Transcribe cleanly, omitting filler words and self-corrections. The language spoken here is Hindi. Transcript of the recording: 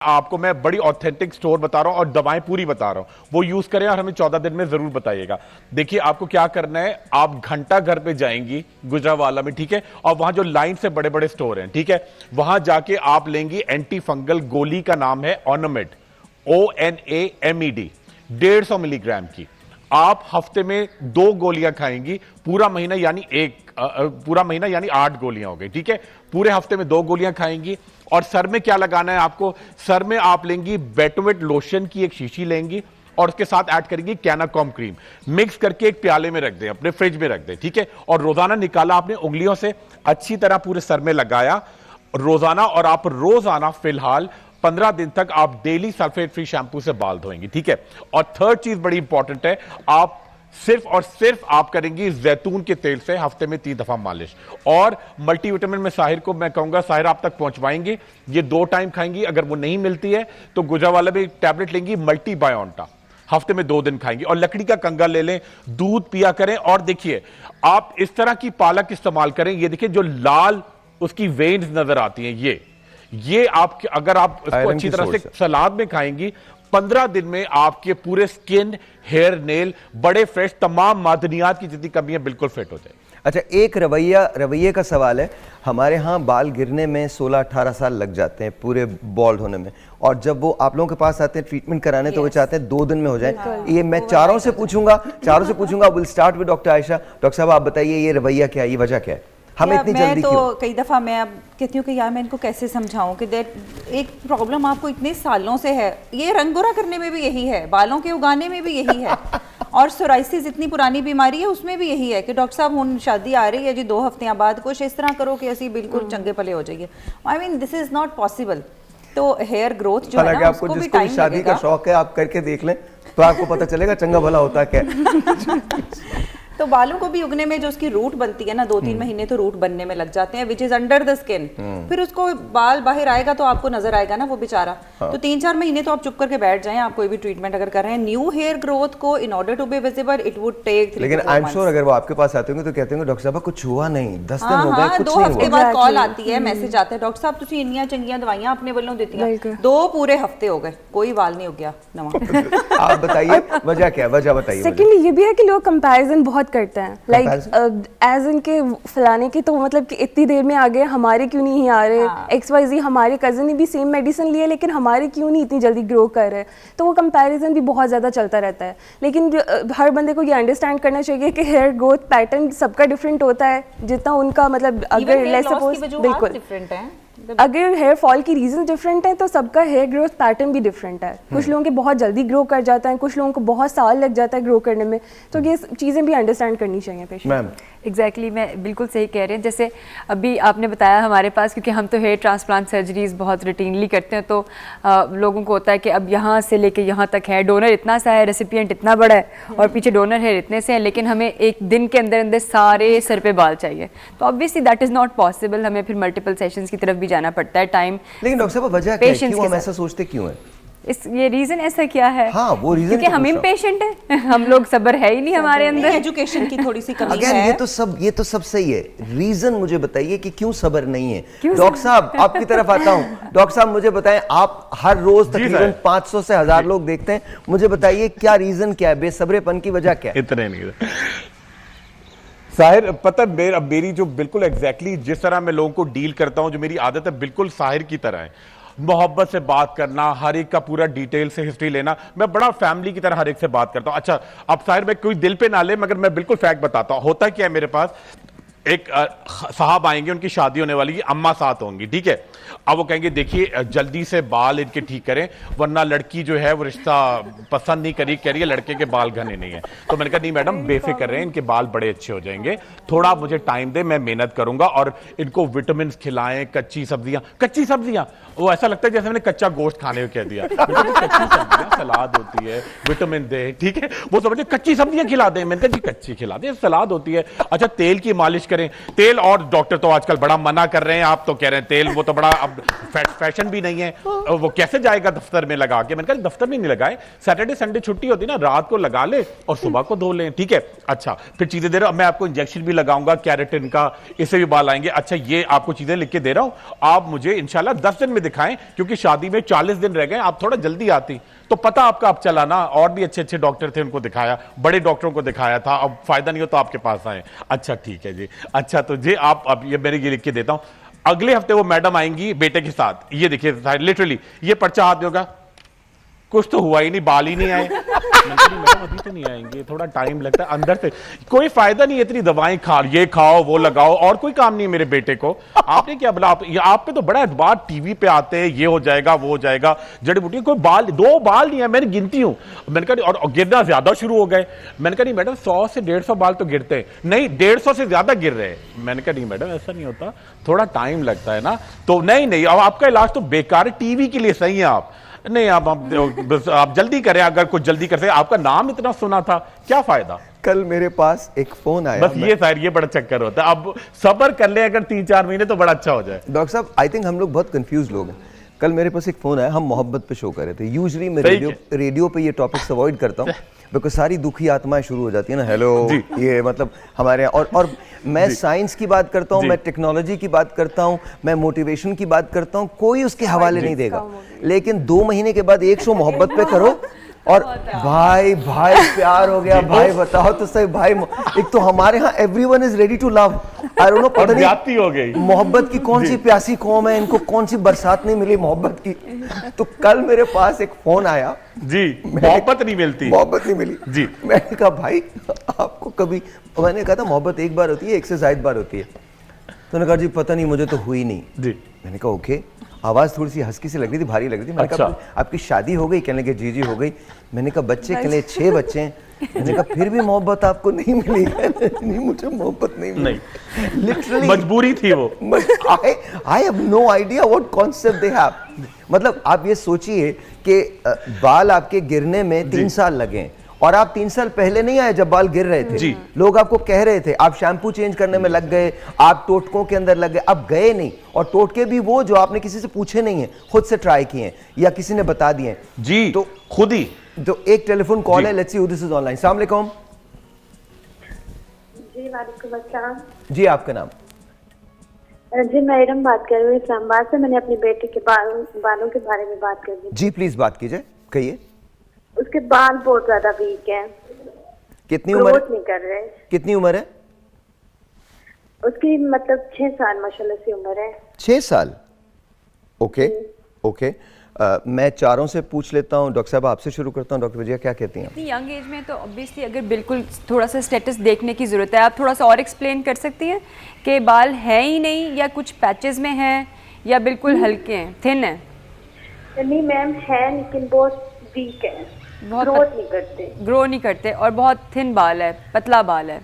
आपको मैं बड़ी ऑथेंटिक स्टोर बता रहा हूं और दवाएं पूरी बता रहा हूं, वो यूज करें और हमें 14 दिन में जरूर बताइएगा। देखिए आपको क्या करना है, आप घंटा घर पे जाएंगी गुजरावाला में, ठीक है, और वहां जो लाइन से बड़े बड़े स्टोर हैं, ठीक है, वहां जाके आप लेंगी एंटी फंगल गोली का नाम है ऑनमेड, ONAMED, 150 मिलीग्राम की। आप हफ्ते में 2 गोलियां खाएंगी, पूरा महीना यानी 8 गोलियां हो गई, ठीक है। पूरे हफ्ते में 2 गोलियां खाएंगी। और सर में क्या लगाना है आपको, सर में आप लेंगी बेटोवेट लोशन की एक शीशी लेंगी और उसके साथ ऐड करेंगी कैनाकॉम क्रीम, मिक्स करके एक प्याले में रख दें, अपने फ्रिज में रख दें, ठीक है। और रोजाना निकाला आपने उंगलियों से, अच्छी तरह पूरे सर में लगाया रोजाना, और आप रोजाना फिलहाल 15 दिन तक आप डेली सल्फेट फ्री शैम्पू से बाल धोएंगी, ठीक है। और थर्ड चीज बड़ी इंपॉर्टेंट है, आप सिर्फ और सिर्फ आप करेंगी जैतून के तेल से हफ्ते में 3 दफा मालिश। और मल्टीविटामिन में साहिर को मैं कहूंगा, साहिर आप तक पहुंचवाएंगे, ये 2 टाइम खाएंगी। अगर वो नहीं मिलती है तो गुजरावाला में एक टैबलेट लेंगी मल्टी बायोंटा, हफ्ते में 2 दिन खाएंगी। और लकड़ी का कंगा ले लें, दूध पिया करें। और देखिए आप इस तरह की पालक इस्तेमाल करें, ये देखिए जो लाल उसकी वेन्स नजर आती हैं, ये आप अगर आप इसको अच्छी तरह से सलाद में खाएंगी, 15 दिन में आपके पूरे स्किन, हेयर, नेल बड़े फ्रेश, तमाम मादनियात की जितनी कमियां बिल्कुल फिट हो जाए। अच्छा, एक रवैये का सवाल है। हमारे यहाँ बाल गिरने में 16-18 साल लग जाते हैं पूरे बॉल्ड होने में, और जब वो आप लोगों के पास आते हैं ट्रीटमेंट कराने तो वो चाहते हैं 2 दिन में हो जाए। ये मैं चारों से पूछूंगा। Will start with doctor Ayesha. Doctor साहब आप बताइए, ये रवैया क्या है, ये वजह क्या है, हमें इतनी जल्दी क्यों? तो कई दफ़ा मैं अब कहती हूँ कि यार मैं इनको कैसे समझाऊं कि एक प्रॉब्लम आपको इतने सालों से है, ये रंग गोरा करने में भी यही है, बालों के उगाने में भी यही है, और सोराइसिस इतनी पुरानी बीमारी है उसमें भी यही है कि डॉक्टर साहब हुन शादी आ रही है जी 2 हफ्ते बाद, कुछ इस तरह करो कि असी बिल्कुल चंगे भले हो जाइए। I mean this is not possible. तो हेयर ग्रोथ जो है ना, उसको भी टाइम लगेगा। शादी का शौक है, आप करके देख लें तो आपको पता चलेगा चंगा भला होता क्या। तो बालों को भी उगने में जो उसकी रूट बनती है ना, 2-3 महीने तो रूट बनने में लग जाते हैं, which is under the skin. फिर उसको बाल बाहर आएगा तो आपको नजर आएगा ना वो बेचारा। तो 3-4 महीने तो आप चुप करके बैठ जाएं, आप कोई भी ट्रीटमेंट अगर कर रहे हैं। न्यू हेयर ग्रोथ को in order to be visible it would take 3 to 4 लेकिन आई एम श्योर अगर वो आपके पास आते होंगे तो कहते होंगे डॉक्टर साहब कुछ हुआ नहीं, 10 दिन हो गए, कुछ नहीं हुआ। 2 हफ्ते बाद कॉल आती है, मैसेज आता है, डॉक्टर साहब तुसी इन्नियां चंगियां दवाइयां अपने वालों देती हैं, 2 पूरे हफ्ते हो गए, कोई वाल नहीं हो गया नवा। आप बताइए वजह क्या है, वजह बताइए। सेकेंडली ये भी है कि लोग कंपैरिजन बहुत करते हैं, लाइक एज इनके फलाने की तो मतलब कि इतनी देर में आ गए, हमारे क्यों नहीं आ रहे, XYZ हमारे कजन ने भी सेम मेडिसिन लिए लेकिन हमारे क्यों नहीं इतनी जल्दी ग्रो कर रहे। तो वो कंपैरिजन भी बहुत ज़्यादा चलता रहता है। लेकिन हर बंदे को ये अंडरस्टैंड करना चाहिए कि हेयर ग्रोथ पैटर्न सबका डिफरेंट होता है, जितना उनका मतलब अगर लेट्स सपोज बिल्कुल अगर हेयर फॉल की रीजन डिफरेंट है तो सबका हेयर ग्रोथ पैटर्न भी डिफरेंट है। कुछ लोगों के बहुत जल्दी ग्रो कर जाता है, कुछ लोगों को बहुत साल लग जाता है ग्रो करने में। तो ये चीज़ें भी अंडरस्टैंड करनी चाहिए पेशेंट। एग्जैक्टली मैं बिल्कुल सही कह रहे हैं। जैसे अभी आपने बताया हमारे पास, क्योंकि हम तो हेयर ट्रांसप्लांट सर्जरीज बहुत रूटीनली करते हैं, तो लोगों को होता है कि अब यहाँ से लेके यहाँ तक है, डोनर इतना सा है, रेसिपिएंट इतना बड़ा है और पीछे डोनर हेयर इतने से हैं, लेकिन हमें एक दिन के अंदर अंदर सारे सर पे बाल चाहिए। तो obviously that is not possible, हमें फिर मल्टीपल सेशंस की तरफ भी जाना पड़ता है, टाइम। लेकिन डॉक्टर साहब वजह क्या है, क्यों हम ऐसा सोचते क्यों है? ये रीजन ऐसा क्या है? हाँ, वो रीजन क्योंकि हम इम्पेशेंट हैं, हम लोग सब्र है ही नहीं हमारे अंदर, एजुकेशन की थोड़ी सी कमी है। ये तो सब सही है, रीजन मुझे बताइए कि क्यों सब्र नहीं है। डॉक्टर साहब आपकी तरफ आता हूँ। डॉक्टर साहब मुझे बताएं, आप हर रोज तकरीबन 500 से 1000 लोग देखते हैं, मुझे बताइए क्या रीजन क्या है, बेसब्रेपन की वजह क्या है? इतने नहीं साहिर, पता मेरी जो बिल्कुल एग्जैक्टली जिस तरह मैं लोगों को डील करता हूं, जो मेरी आदत है बिल्कुल साहिर की तरह है, मोहब्बत से बात करना, हर एक का पूरा डिटेल से हिस्ट्री लेना। मैं बड़ा फैमिली की तरह हर एक से बात करता हूं। अच्छा अब साहिर में कोई दिल पे ना ले, मगर मैं बिल्कुल फैक्ट बताता हूं। होता क्या है, मेरे पास एक साहब आएंगे, उनकी शादी होने वाली है, अम्मा साथ होंगी, ठीक है। अब वो कहेंगे देखिए जल्दी से बाल इनके ठीक करें, वरना लड़की जो है वो रिश्ता पसंद नहीं करी, कह रही है लड़के के बाल घने नहीं है। तो मैंने कहा नहीं मैडम बेफिक्र रहें, इनके बाल बड़े अच्छे हो जाएंगे, थोड़ा मुझे टाइम दे, मैं मेहनत करूंगा। और इनको विटामिन खिलाएं, कच्ची सब्जियां, वो ऐसा लगता है जैसे मैंने कच्चा गोश्त खाने को कह दिया। कच्ची सब्जियां सलाद होती है, विटामिन दे, ठीक है। वो समझे कच्ची सब्जियां खिला दें, मैंने कहा जी कच्ची खिला दें, सलाद होती है। अच्छा तेल की मालिश करें तेल। और डॉक्टर तो आजकल बड़ा मना कर रहे हैं, आप तो कह रहे हैं तेल वो तो बड़ा अब फैशन भी नहीं है, वो कैसे जाएगा दफ्तर में लगा के। मैंने कहा दफ्तर में नहीं लगाए, सैटरडे संडे छुट्टी होती ना, रात को लगा ले और सुबह को धो लें, ठीक है। अच्छा फिर चीजें दे रहा हूं मैं आपको, इंजेक्शन भी लगाऊंगा कैरेटिन का, इससे भी बाल आएंगे। अच्छा ये आपको चीजें लिख के दे रहा हूं, आप मुझे इंशाल्लाह 10 दिन में दिखाएं, क्योंकि शादी में 40 दिन रह गए, आप थोड़ा जल्दी आती तो पता आपका अब चला ना। और भी अच्छे अच्छे डॉक्टर थे, उनको दिखाया, बड़े डॉक्टरों को दिखाया था, अब फायदा नहीं हो तो आपके पास आए। अच्छा ठीक है जी। अच्छा तो जी आप अब ये मेरे ये लिख के देता हूं, अगले हफ्ते वो मैडम आएंगी बेटे के साथ। ये देखिए लिटरली ये पर्चा हाथ में होगा, कुछ तो हुआ ही नहीं, बाल ही नहीं आए। मैडम अभी तो नहीं आएंगे, थोड़ा टाइम लगता है अंदर से, कोई फायदा नहीं है इतनी दवाएं खा, ये खाओ वो लगाओ, और कोई काम नहीं है मेरे बेटे को। आपने क्या बोला, आप पे तो बड़ा एतबार, टीवी पे आते हैं ये हो जाएगा वो हो जाएगा, जड़ी बूटी, कोई बाल 2 बाल नहीं है, मैंने गिनती हूं। मैंने कहा और गिरना ज्यादा शुरू हो गए। मैंने कहा नहीं मैडम 100 से 150 बाल तो गिरते हैं, नहीं 150 से ज्यादा गिर रहे हैं। मैंने कहा नहीं मैडम ऐसा नहीं होता, थोड़ा टाइम लगता है ना। तो नहीं अब आपका इलाज तो बेकार है, टीवी के लिए सही है आप नहीं, आप जल्दी करें, अगर कुछ जल्दी कर सके। आपका नाम इतना सुना था, क्या फायदा। कल मेरे पास एक फोन आया, बस ये शायद ये बड़ा चक्कर होता है, अब सब्र कर ले अगर 3-4 महीने तो बड़ा अच्छा हो जाए। डॉक्टर साहब आई थिंक हम लोग बहुत कंफ्यूज लोग हैं। कल मेरे पास एक फोन आया, हम मोहब्बत पे शो कर रहे थे। यूजुअली मैं रेडियो पे ये टॉपिक्स अवॉइड करता हूँ बिकॉज सारी दुखी आत्माएं शुरू हो जाती है ना, हेलो ये मतलब हमारे यहाँ। और मैं साइंस की बात करता हूँ, मैं टेक्नोलॉजी की बात करता हूँ, मैं मोटिवेशन की बात करता हूँ, कोई उसके हवाले नहीं देगा। लेकिन 2 महीने के बाद एक शो मोहब्बत पे करो और भाई प्यार हो गया, भाई बताओ तो सही भाई। एक तो हमारे यहाँ everyone is ready to love, I don't know पता नहीं हो गई मोहब्बत की कौन सी प्यासी कौम है, इनको कौन सी बरसात नहीं मिली मोहब्बत की। तो कल मेरे पास एक फोन आया जी, मोहब्बत नहीं मिली जी। मैंने कहा भाई आपको कभी, मैंने कहा था मोहब्बत एक बार होती है, एक से ज्यादा बार होती है। तो उन्होंने कहा जी पता नहीं मुझे तो हुई नहीं जी। मैंने कहा ओके, आवाज थोड़ी सी हस्की से लग रही थी, भारी लग रही थी। मैंने कहा आपकी शादी हो गई, कहने लगे जी जी हो गई। मैंने कहा बच्चे के लिए 6 बच्चे हैं। मैंने कहा फिर भी मोहब्बत आपको नहीं मिली। नहीं मुझे मोहब्बत नहीं मिली, लिटरली मजबूरी थी वो। I have no idea what concept they have. मतलब आप ये सोचिए कि बाल आपके गिरने में 3 साल लगे और आप 3 साल पहले नहीं आए जब बाल गिर रहे थे जी। लोग आपको कह रहे थे, आप शैम्पू चेंज करने में लग गए, आप टोटकों के अंदर लग गए, आप गए नहीं। और टोटके भी वो जो आपने किसी से पूछे नहीं है, खुद से ट्राई किए हैं या किसी ने बता दिए जी, तो खुद ही। तो एक टेलीफोन कॉल है, let's see who this is online. अस्सलाम वालेकुम जी। वालेकुम अस्सलाम जी, आपका नाम? जी मैडम बात कर रही हूँ इस्लामाबाद से। मैंने अपने बेटे के बालों के बारे में बात करनी जी, प्लीज बात कीजिए, कहिए। उसके बाल बहुत ज्यादा वीक हैं, कितनी उम्र है? नहीं कर रहे। कितनी उम्र है उसकी? मतलब 6 साल माशाल्लाह से उम्र है। 6 साल, ओके ओके। मैं चारों से पूछ लेता हूँ। डॉक्टर साहब आपसे शुरू करता हूँ। डॉक्टर वजिया क्या कहती हैं? इतनी यंग एज में तो ऑब्वियसली अगर बिल्कुल थोड़ा सा स्टेटस देखने की ज़रूरत है। आप थोड़ा सा और एक्सप्लेन कर सकती हैं कि बाल है ही नहीं या कुछ पैचेस में हैं या बिल्कुल हल्के हैं, थिन है? नहीं मैम है, लेकिन बहुत वीक है, ग्रो नहीं करते और बहुत थिन बाल है, पतला बाल है।